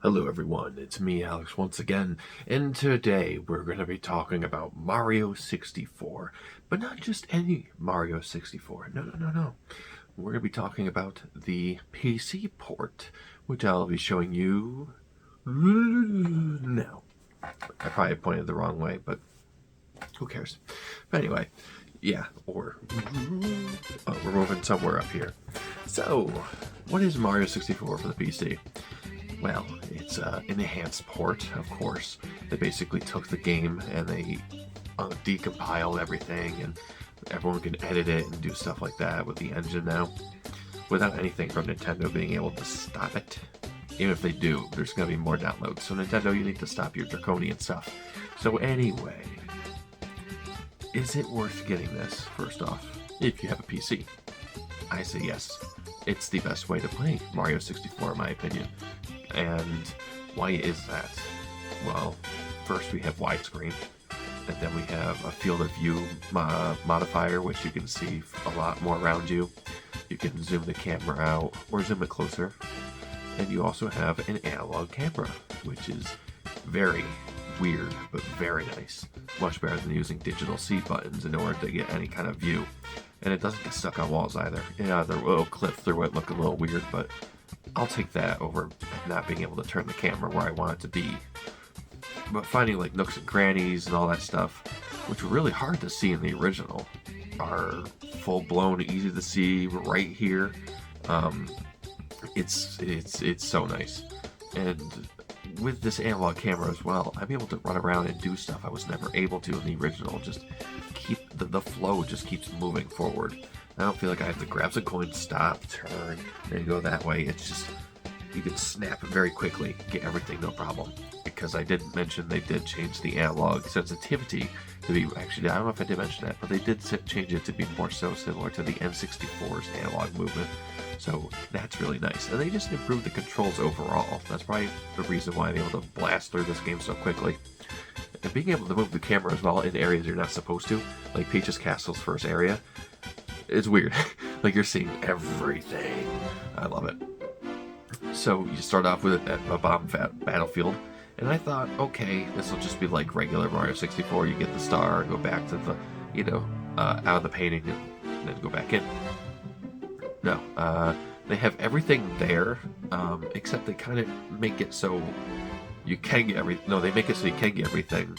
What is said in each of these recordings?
Hello everyone, it's me Alex once again, and today we're going to be talking about Mario 64. But not just any Mario 64, no. We're going to be talking about the PC port, which I'll be showing you now. I probably pointed the wrong way, but who cares? But anyway, yeah, or we're moving somewhere up here. So, what is Mario 64 for the PC? Well, it's an enhanced port, of course. They basically took the game and they decompiled everything, and everyone can edit it and do stuff like that with the engine now, without anything from Nintendo being able to stop it. Even if they do, there's going to be more downloads. So Nintendo, you need to stop your draconian stuff. So anyway, is it worth getting this, first off, if you have a PC? I say yes. It's the best way to play Mario 64, in my opinion. And why is that? Well, first we have widescreen, and then we have a field of view modifier, which you can see a lot more around you. You can zoom the camera out or zoom it closer. And you also have an analog camera, which is very weird, but very nice. Much better than using digital C buttons in order to get any kind of view. And it doesn't get stuck on walls either. Yeah, the little clip through it look a little weird, but I'll take that over not being able to turn the camera where I want it to be. But finding like nooks and crannies and all that stuff, which were really hard to see in the original, are full-blown, easy to see right here. It's so nice. And with this analog camera as well, I'm able to run around and do stuff I was never able to in the original. Just keep the flow just keeps moving forward. I don't feel like I have to grab some coins, stop, turn, and go that way. It's just, you can snap it very quickly, get everything, no problem. Because I didn't mention they did change the analog sensitivity to be, actually, I don't know if I did mention that, but they did change it to be more so similar to the N64's analog movement. So that's really nice. And they just improved the controls overall. That's probably the reason why they're able to blast through this game so quickly. And being able to move the camera as well in areas you're not supposed to, like Peach's Castle's first area, it's weird. Like you're seeing everything. I love it. So you start off with a bomb battlefield, and I thought, okay, this will just be like regular Mario 64. You get the star, go back to the, out of the painting, and then go back in. No, they have everything there, except they kind of make it so you can get everything. No, they make it so you can get everything,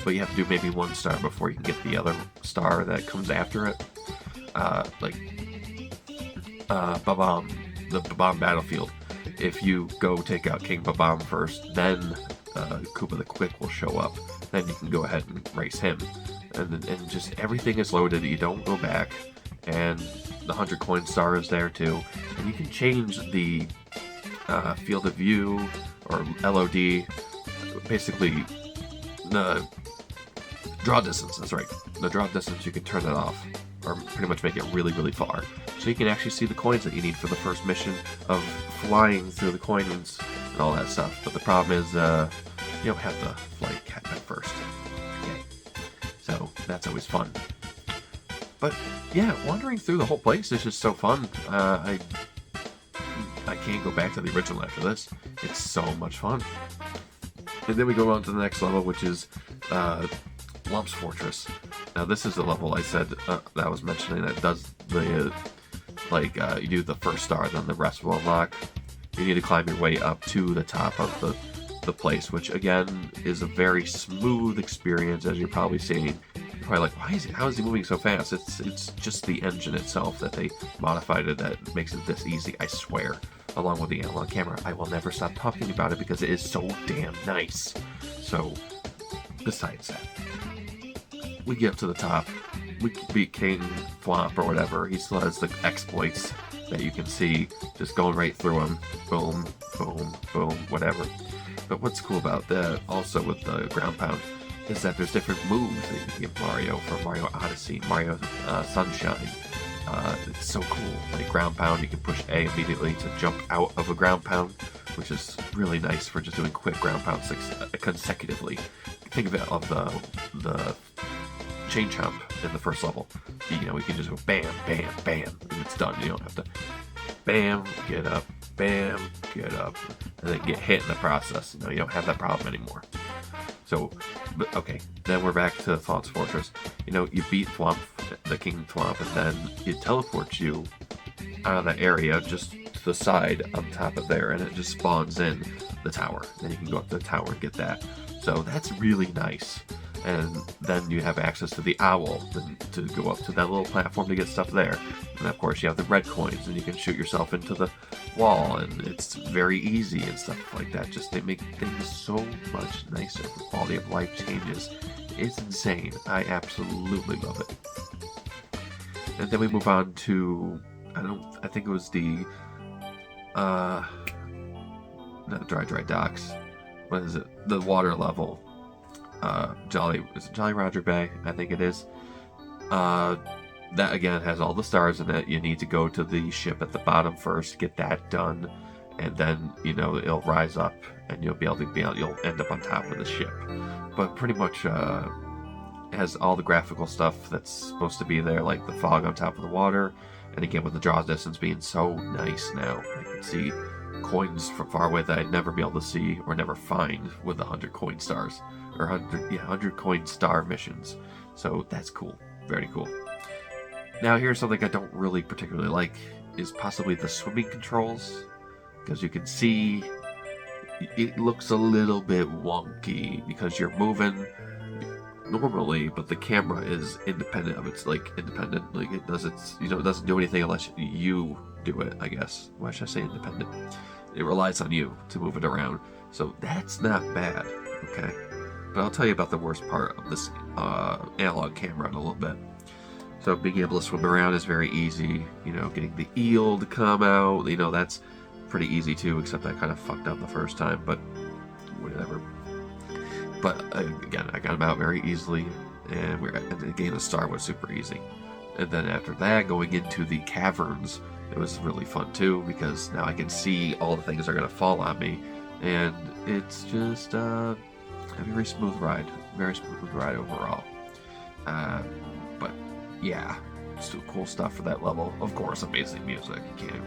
but you have to do maybe one star before you can get the other star that comes after it. Bob-omb, the Bob-omb battlefield. If you go take out King Bob-omb first, then Koopa the Quick will show up. Then you can go ahead and race him. And just everything is loaded, you don't go back. And the 100 coin star is there too. And you can change the field of view, or LOD, basically the draw distance, that's right. The draw distance, you can turn that off, or pretty much make it really, really far. So you can actually see the coins that you need for the first mission of flying through the coins and all that stuff. But the problem is, you don't have the flight at first. Okay. So that's always fun. But yeah, wandering through the whole place is just so fun. I can't go back to the original after this. It's so much fun. And then we go on to the next level, which is Lump's Fortress. Now this is the level I said that I was mentioning that does the you do the first star, then the rest will unlock. You need to climb your way up to the top of the place, which again is a very smooth experience, as you're probably seeing. You're probably like, how is he moving so fast? It's just the engine itself that they modified it that makes it this easy, I swear. Along with the analog camera. I will never stop talking about it because it is so damn nice. So, besides that, we get up to the top. We beat King Flop or whatever. He still has the exploits that you can see just going right through him. Boom, boom, boom, whatever. But what's cool about that, also with the ground pound, is that there's different moves that you can give Mario for Mario Odyssey, Mario Sunshine. It's so cool. Like ground pound, you can push A immediately to jump out of a ground pound, which is really nice for just doing quick ground pounds consecutively. Think of it of the chain chomp in the first level. You know, we can just go bam, bam, bam, and it's done. You don't have to bam, get up, and then get hit in the process. You know, you don't have that problem anymore. So, but okay, then we're back to Thwomp's Fortress. You know, you beat Thwomp, the King Thwomp, and then it teleports you out of that area just to the side on top of there, and it just spawns in the tower. Then you can go up to the tower and get that. So that's really nice. And then you have access to the owl to go up to that little platform to get stuff there. And of course you have the red coins, and you can shoot yourself into the wall, and it's very easy and stuff like that. Just they make things so much nicer. The quality of life changes. It's insane. I absolutely love it. And then we move on to I think it was the not Dry Docks. What is it? The water level. Is it Jolly Roger Bay? I think it is. That again has all the stars in it. You need to go to the ship at the bottom first, get that done, and then it'll rise up, and you'll you'll end up on top of the ship. But pretty much has all the graphical stuff that's supposed to be there, like the fog on top of the water, and again with the draw distance being so nice now, I can see coins from far away that I'd never be able to see or never find with the 100 coin stars. Or 100 coin star missions. So that's cool. Very cool. Now here's something I don't really particularly like, is possibly the swimming controls. Because you can see it looks a little bit wonky because you're moving normally, but the camera is independent of independent. Like it doesn't do anything unless you do it, I guess. Why should I say independent? It relies on you to move it around. So that's not bad. Okay. But I'll tell you about the worst part of this analog camera in a little bit. So being able to swim around is very easy. Getting the eel to come out, that's pretty easy too, except I kind of fucked up the first time, but whatever. But again, I got him out very easily, and the game of Star was super easy. And then after that, going into the caverns, it was really fun too, because now I can see all the things that are going to fall on me, and it's just a very smooth ride overall. But yeah, still cool stuff for that level. Of course, amazing music, you can't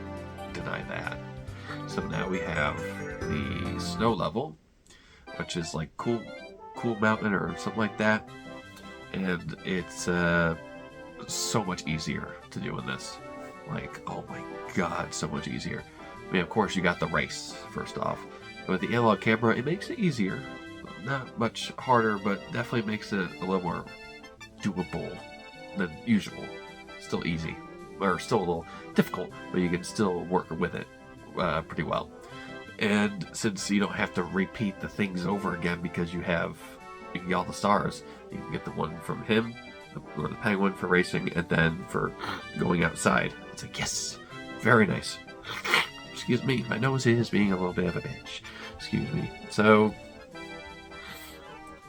deny that. So now we have the snow level, which is like cool mountain or something like that, and it's so much easier to do in this. Like, oh my god, so much easier. I mean, of course you got the race first off, but with the analog camera it makes it easier. Not much harder, but definitely makes it a little more doable than usual. Still easy, or still a little difficult, but you can still work with it pretty well. And since you don't have to repeat the things over again because you can get all the stars, you can get the one from him, or the penguin for racing, and then for going outside. It's like, yes, very nice. Excuse me, my nose is being a little bit of a bitch. Excuse me. So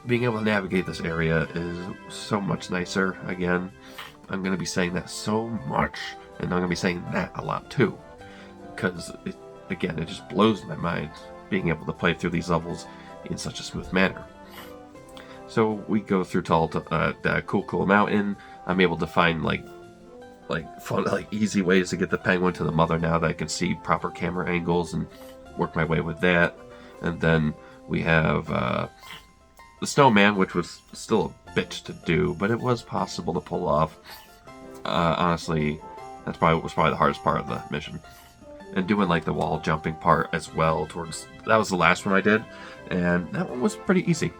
being able to navigate this area is so much nicer. Again, I'm going to be saying that so much, and I'm going to be saying that a lot too, because it just blows my mind being able to play through these levels in such a smooth manner. So we go through the cool mountain. I'm able to find fun, easy ways to get the penguin to the mother now that I can see proper camera angles and work my way with that. And then we have the snowman, which was still a bitch to do, but it was possible to pull off. Honestly, was probably the hardest part of the mission. And doing the wall jumping part as well that was the last one I did, and that one was pretty easy.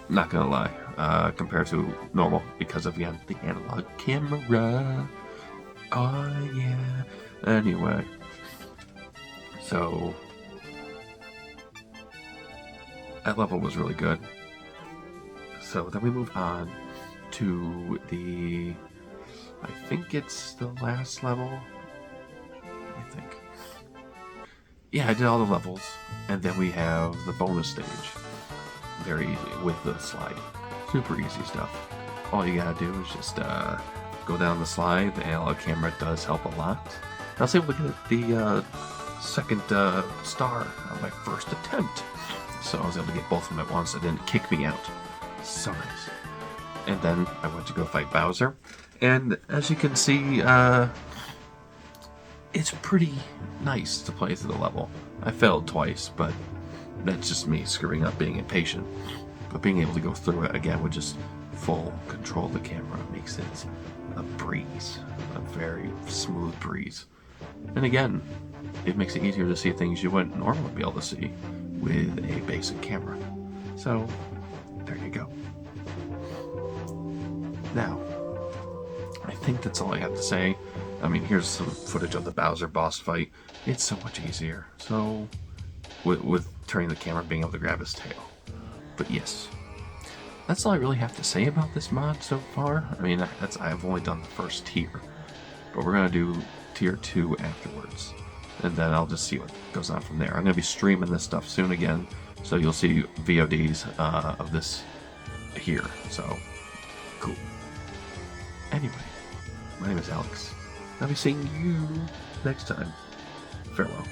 Not gonna lie, compared to normal, because of the analog camera. Oh yeah. Anyway, so that level was really good. So then we move on to I think it's the last level. I think. Yeah, I did all the levels, and then we have the bonus stage. Very easy with the slide. Super easy stuff. All you gotta do is just go down the slide. The analog camera does help a lot. I was able to get the second star on my first attempt. So I was able to get both of them at once. It didn't kick me out. So nice. And then I went to go fight Bowser. And as you can see, it's pretty nice to play through the level. I failed twice, but that's just me screwing up, being impatient. But being able to go through it again with just full control of the camera makes it a breeze, a very smooth breeze. And again, it makes it easier to see things you wouldn't normally be able to see with a basic camera. So, there you go. Now, I think that's all I have to say. I mean, here's some footage of the Bowser boss fight. It's so much easier. So, with turning the camera, being able to grab his tail. But yes, that's all I really have to say about this mod so far. I mean, I've only done the first tier, but we're gonna do tier 2 afterwards, and then I'll just see what goes on from there. I'm gonna be streaming this stuff soon again, so you'll see VODs of this here. So cool. Anyway, my name is Alex. I'll be seeing you next time. Farewell.